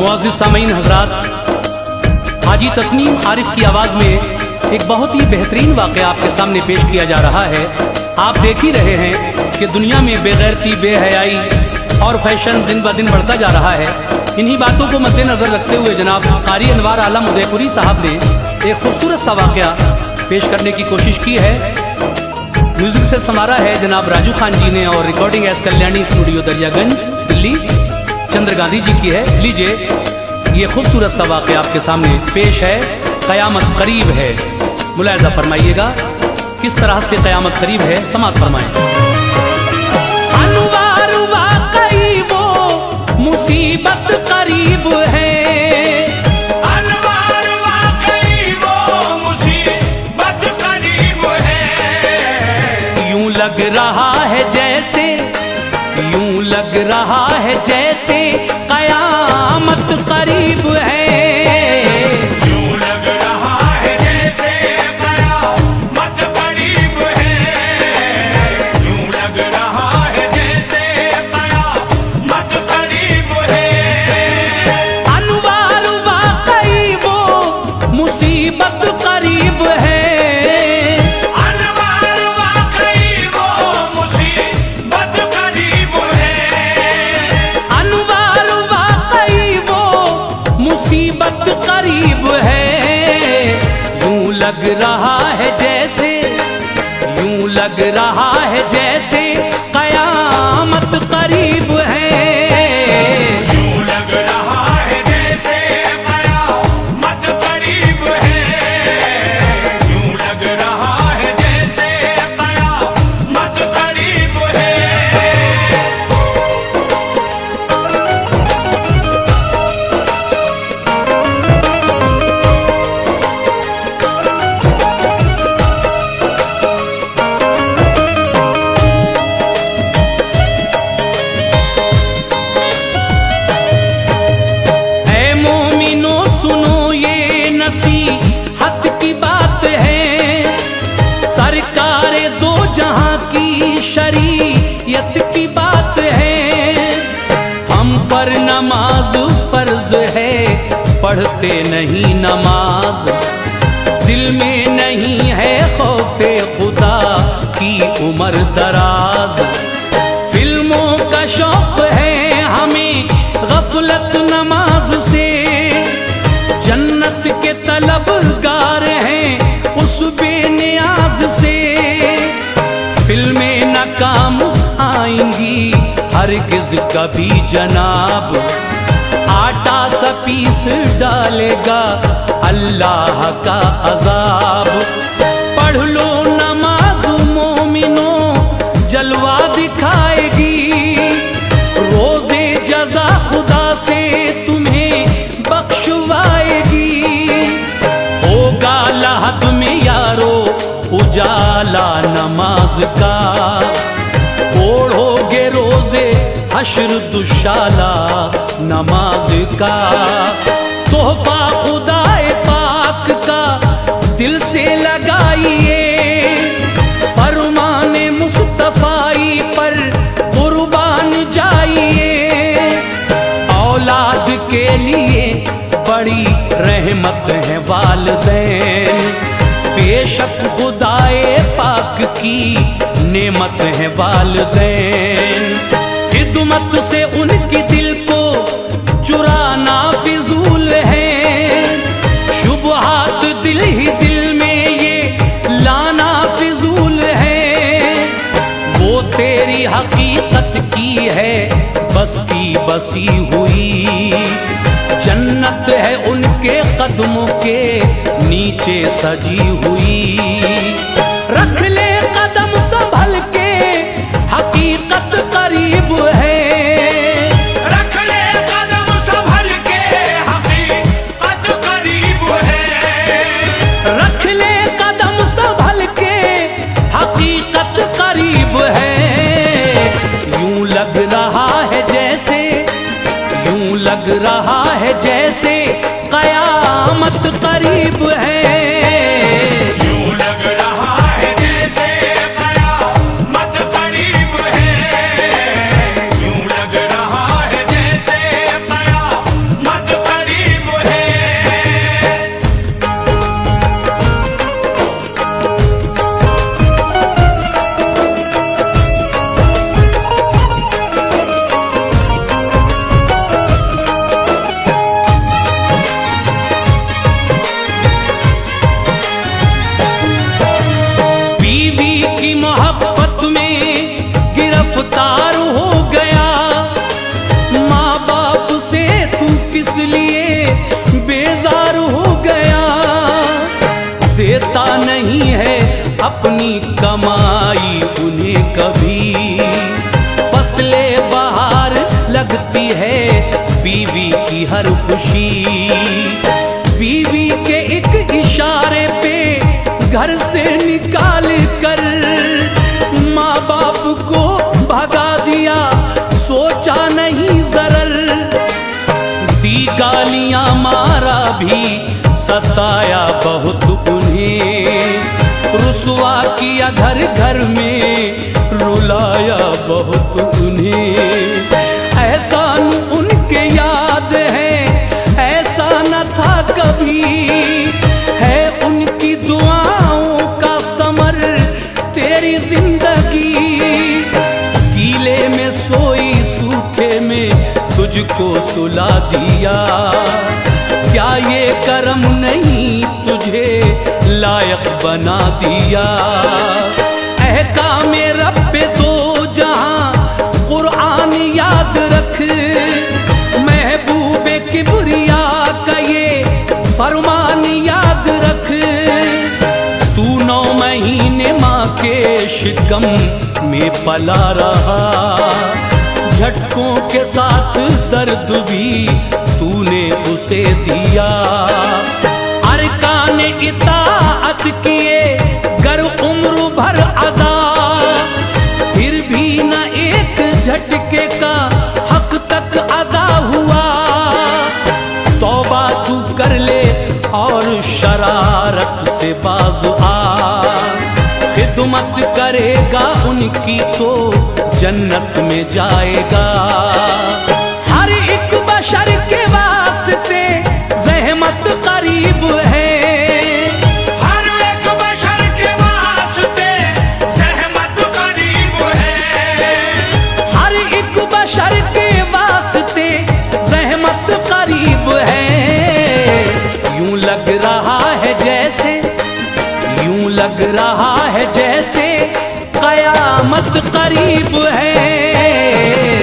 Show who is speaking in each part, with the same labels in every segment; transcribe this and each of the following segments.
Speaker 1: मुअज़्ज़िज़ सामीन हज़रात, हाजी तस्नीम आरिफ की आवाज़ में एक बहुत ही बेहतरीन वाक़या आपके सामने पेश किया जा रहा है। आप देख ही रहे हैं कि दुनिया में बेगैरती, बेहयाई और फैशन दिन ब दिन बढ़ता जा रहा है। इन्हीं बातों को मद्देनज़र रखते हुए जनाब क़ारी अनवार आलम उदयपुरी साहब ने एक खूबसूरत सा वाक़या पेश करने की कोशिश की है। म्यूज़िक से संवारा है जनाब राजू खान जी ने और recording S Kalyani studio Daryaganj Delhi Chandra Gandhi ji की है। लीजिए ये खूबसूरत सा वाक़या आपके सामने पेश है। क़यामत करीब है, मुलाहिज़ा फरमाइएगा किस तरह से क़यामत करीब है, समाअत फरमाएं। अनवार वाक़ई वो मुसीबत करीब है,
Speaker 2: अनवार वाक़ई वो मुसीबत करीब है।
Speaker 1: यूं लग रहा है जैसे, यूं लग रहा है जैसे क़यामत करीब है।
Speaker 2: यूं लग रहा है जैसे क़यामत करीब है। यूं लग रहा है जैसे क़यामत करीब है।
Speaker 1: अनवार वाक़ई वो मुसीबत करीब है,
Speaker 2: अनवार वाक़ई वो मुसीबत करीब है।
Speaker 1: अनवार वाक़ई वो मुसीबत करीब है। यूं लग रहा है जैसे, यूं लग रहा है जैसे क़यामत करीब है।
Speaker 2: यूं लग रहा है जैसे क़यामत करीब है। यूं लग रहा है जैसे क़यामत करीब है।
Speaker 1: ऐ मोमिनो सुनो ये नसीहत की बात है, सरकार दो जहां की शरीयत की बात है। हम पर नमाज फर्ज है, पढ़ते नहीं नमाज, दिल में नहीं है खौफे खुदा की उम्र दराज। फिल्मों का शौक है हमें गफलत नमाज से, जन्नत के तलबगार हैं उस बेनियाज से। फिल्में न काम आएंगी हरगिज कभी जनाब, आटा सा पीस डालेगा अल्लाह का अजाब। पढ़ लो नमाज मोमिनो जलवा दिखाएगी, रोज़े जज़ा खुदा से तुम्हें बख्शवाएगी। होगा लहद में यारो उजाला नमाज का, ओढ़ोगे रोज़े हश्र दुशाला नमाज का। तोहफा खुदाए पाक का दिल से लगाइए, फरमाने मुस्तफ़ाई पर कुर्बान जाइए। औलाद के लिए बड़ी रहमत है वालिदैन, बेशक खुदाए पाक की नेमत है वालिदैन। खिदमत से उनकी दिल को चुराना फिजूल है, शुबहात दिल ही दिल में ये लाना फिजूल है। वो तेरी हकीकत की है बस्ती बसी हुई, जन्नत है उनके कदमों के नीचे सजी हुई। रख ले कदम संभल के हकीकत करीब है,
Speaker 2: रख ले कदम संभल के हकीकत करीब है।
Speaker 1: रख ले कदम संभल के हकीकत करीब है। यूं लग रहा है जैसे, यूं लग रहा है जैसे क़यामत करीब है।
Speaker 2: यूं लग रहा है जैसे क़यामत करीब है। यूं लग रहा है जैसे क़यामत
Speaker 1: हर खुशी। बीवी के एक इशारे पे घर से निकाल कर माँ बाप को भगा दिया, सोचा नहीं जरर। दी गालियां मारा भी, सताया बहुत उन्हें, रुसवा किया घर घर में, रुलाया बहुत उन्हें। एहसान उनके याद है, ऐसा न था कभी, है उनकी दुआओं का समर तेरी जिंदगी। गीले में सोई सूखे में तुझको सुला दिया, क्या ये करम नहीं तुझे लायक बना दिया। अहकाम रब्बे दो जहां कुरान याद रख, महबूबे किबरिया का ये फरमान याद रख। तू 9 महीने माँ के शिकम में पला रहा, झटकों के साथ दर्द भी तूने उसे दिया। अरकान इताअत किए गर उम्र भर अदा, फिर भी न एक झटके का हक तक अदा हुआ। तौबा तू कर ले और शरारत से बाज आ, खिदमत करेगा उनकी तो जन्नत में जाएगा। हर एक बशर के वास्ते ज़हमत करीब है,
Speaker 2: हर एक बशर के वास्ते ज़हमत करीब है।
Speaker 1: हर एक बशर के वास्ते ज़हमत करीब है। यूं लग रहा है जैसे, यूं लग रहा है जैसे कयामत करीब है।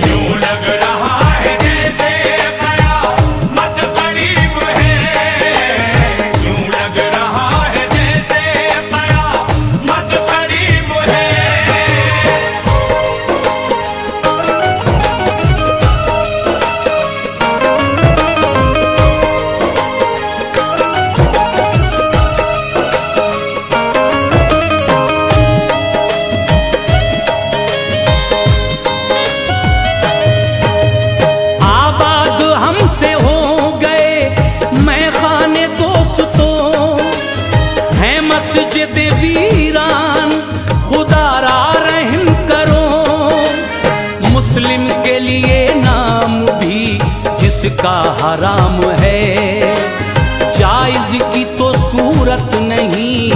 Speaker 2: यूं लग रहा है जैसे कयामत करीब है। यूं लग रहा है जैसे कयामत करीब है।
Speaker 1: से हो गए मैं खाने दोस्तों, है मस्जिद वीरान, खुदारा रहम करो। मुस्लिम के लिए नाम भी जिसका हराम है, जायज की तो सूरत नहीं,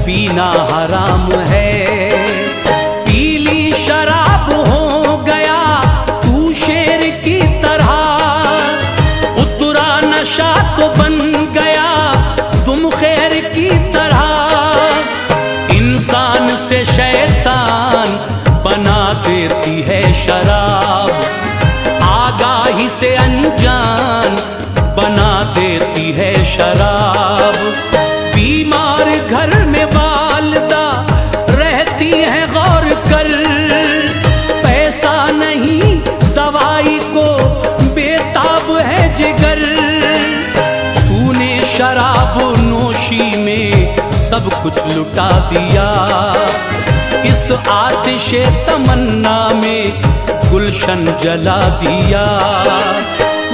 Speaker 1: पीना हराम है। पीली शराब हो गया तू शेर की तरह, नशा तो बन गया तुम खैर की तरह। इंसान से शैतान बना देती है शराब, आगाही से अनजान बना देती है शराब। बीमार घर में वालिदा रहती है गौर कर, पैसा नहीं दवाई को बेताब है जिगर। शराब नोशी में सब कुछ लुटा दिया, इस आतिशे तमन्ना में गुलशन जला दिया।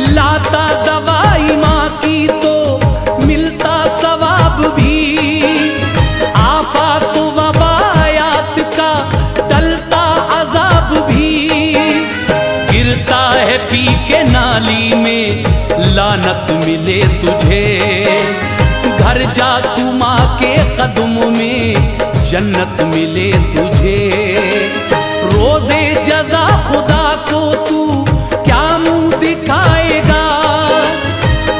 Speaker 1: लाता दवाई माँ की तो मिलता सवाब भी, आफात वबायात का टलता अजाब भी। गिरता है पी के नाली में लानत मिले तुझे, घर जा तू माँ के कदमों में जन्नत मिले तुझे। रोजे जजा खुदा को तू क्या मुंह दिखाएगा,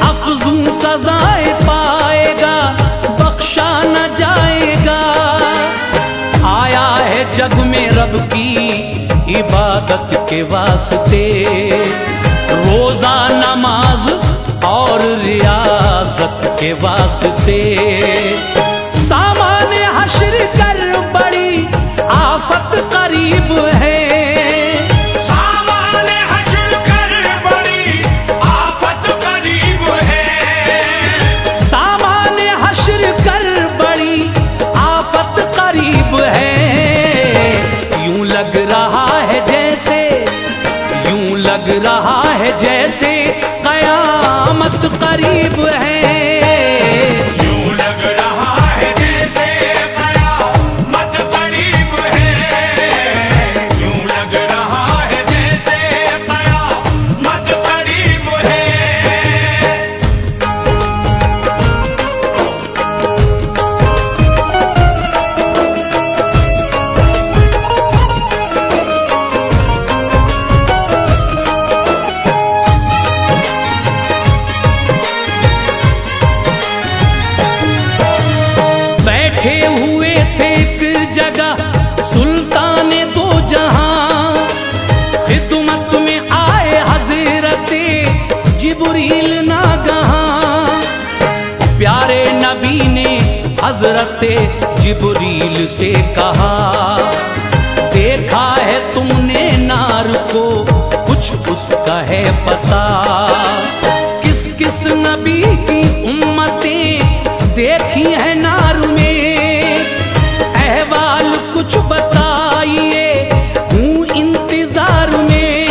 Speaker 1: अफजू सजाएं पाएगा बख्शा न जाएगा। आया है जग में रब की इबादत के वास्ते, रोजा नमाज और रियाजत के वास्ते। सामान हश्र कर बड़ी आफत करीब है,
Speaker 2: सामान हश्र कर बड़ी आफत करीब
Speaker 1: बैठे हुए थे एक जगह सुल्तान दो जहां, खिदमत में आए हजरते जिब्रील नागहां। प्यारे नबी ने हजरते जिब्रील से कहा, देखा है तुमने नार को, कुछ उसका है पता? किस किस नबी की उम्मतें देखी है नार में, अहवाल कुछ बताइए, हूँ इंतजार में।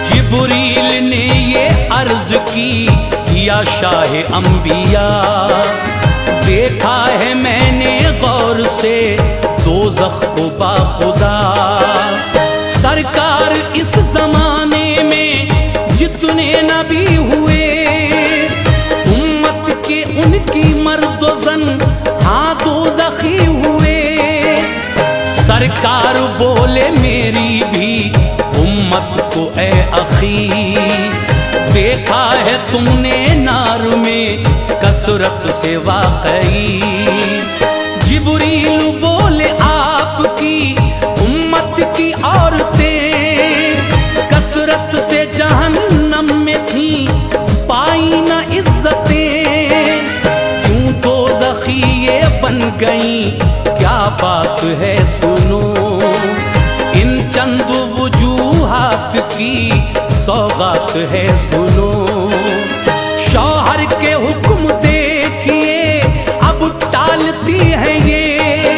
Speaker 1: जिब्रील ने ये अर्ज की, या शाह अंबिया, देखा है मैंने गौर से दोज़ख को बाखुदा। सरकार इस जमाने में जितने नबी हुए, उम्मत के उनकी मर्दो ज़न हाँ दोज़खी हुए। सरकार बोले मेरी भी उम्मत को ए अखी, देखा है तुमने नार में कसरत से वाकई। जिब्रील बोले आपकी उम्मत की औरतें कसरत से जहन्नम में थी, पाई न इज्जतें, क्यों दोज़खी ये बन गई, क्या बात है सुनो। इन चंद वजूहात की सौगात है सुनो। शौहर के हुक्म देखिए अब टालती है ये,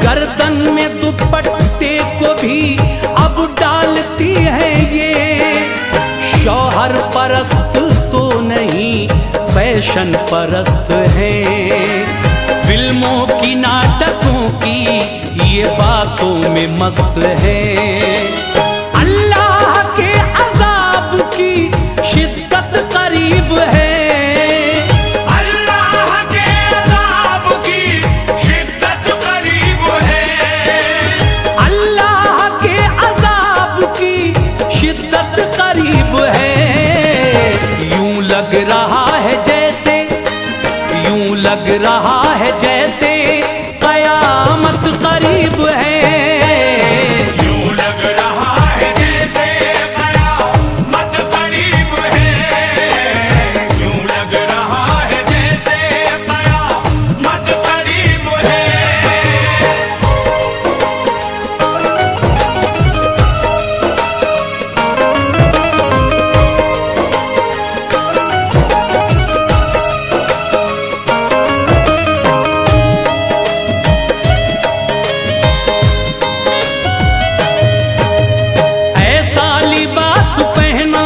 Speaker 1: गर्दन में दुपट्टे को भी अब डालती है ये। शौहर परस्त तो नहीं फैशन परस्त है, फिल्मों की नाटकों की ये बातों में मस्त है। अल्लाह के अज़ाब की शिद्दत करीब है,
Speaker 2: अल्लाह के अज़ाब की शिद्दत करीब है,
Speaker 1: अल्लाह के अज़ाब की शिद्दत करीब है। यूं लग रहा है जैसे, यूं लग रहा है जैसे कयामत करीब है।
Speaker 2: यूं लग रहा है जैसे कयामत करीब है, यूं लग रहा है जैसे कयामत करीब है।
Speaker 1: ऐसा लिबास पहना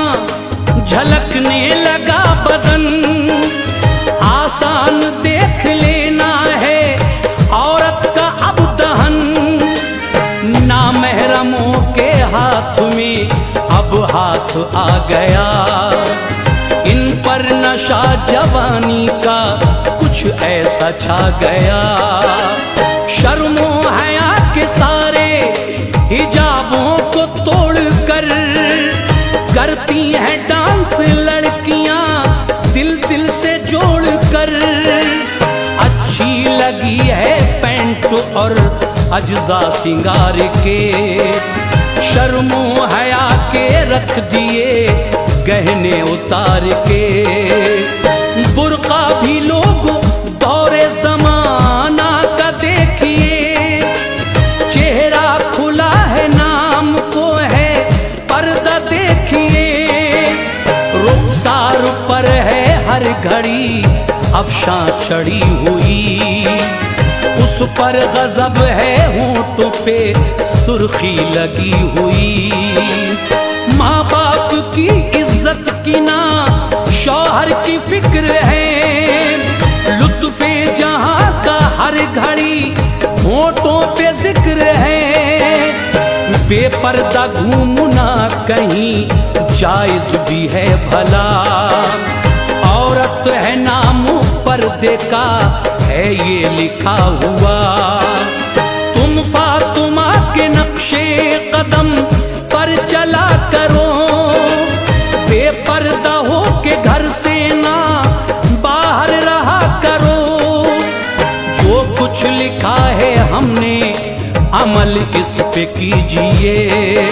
Speaker 1: झलकने लगा बदन, आसान देख लेना है औरत का अब दहन। नामहरमों के हाथ में अब हाथ आ गया, इन पर नशा जवानी का कुछ ऐसा छा गया। शर्मो हया के सारे हिजाबों को तोड़ कर करती हैं डांस लड़कियां दिल दिल से जोड़ कर। अच्छी लगी है पैंट और अज्जा सिंगार के, शर्मो हया के रख दिए गहने उतार के। बुर्का भी लोग दौरे जमाना का देखिए, चेहरा खुला है नाम को है पर्दा देखिए। रुखसार पर है हर घड़ी अफशां चढ़ी हुई, उस पर गजब है होंठों पे सुर्खी लगी हुई। माँ बाप की इज्जत की ना शौहर की फिक्र है, लुत्फे जहां का हर घड़ी होंठों पे जिक्र है। बेपर्दा घूमना कहीं जायज भी है भला, औरत है नाम पर्दे का है ये लिखा हुआ। तुम फातिमा के नक्शे कदम पर चला करो, बेपर्दा हो के घर से ना बाहर रहा करो। जो कुछ लिखा है हमने, अमल इस पे कीजिए,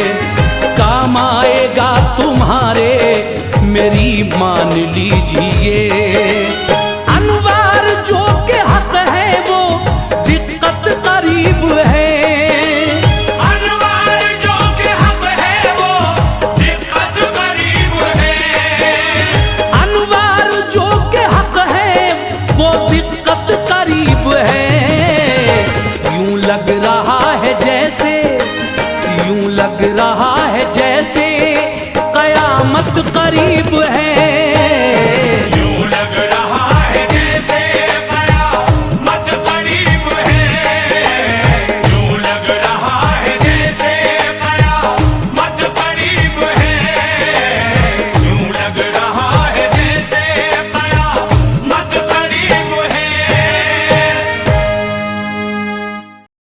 Speaker 1: काम आएगा तुम्हारे, मेरी मान लीजिए। अनवार जो के हक है वो दिक्कत करीब है,
Speaker 2: अनवार जो के हक है वो दिक्कत करीब है,
Speaker 1: अनवार जो के हक है वो दिक्कत करीब है। यूं लग रहा है जैसे, यूं लग रहा है जैसे कयामत करीब है।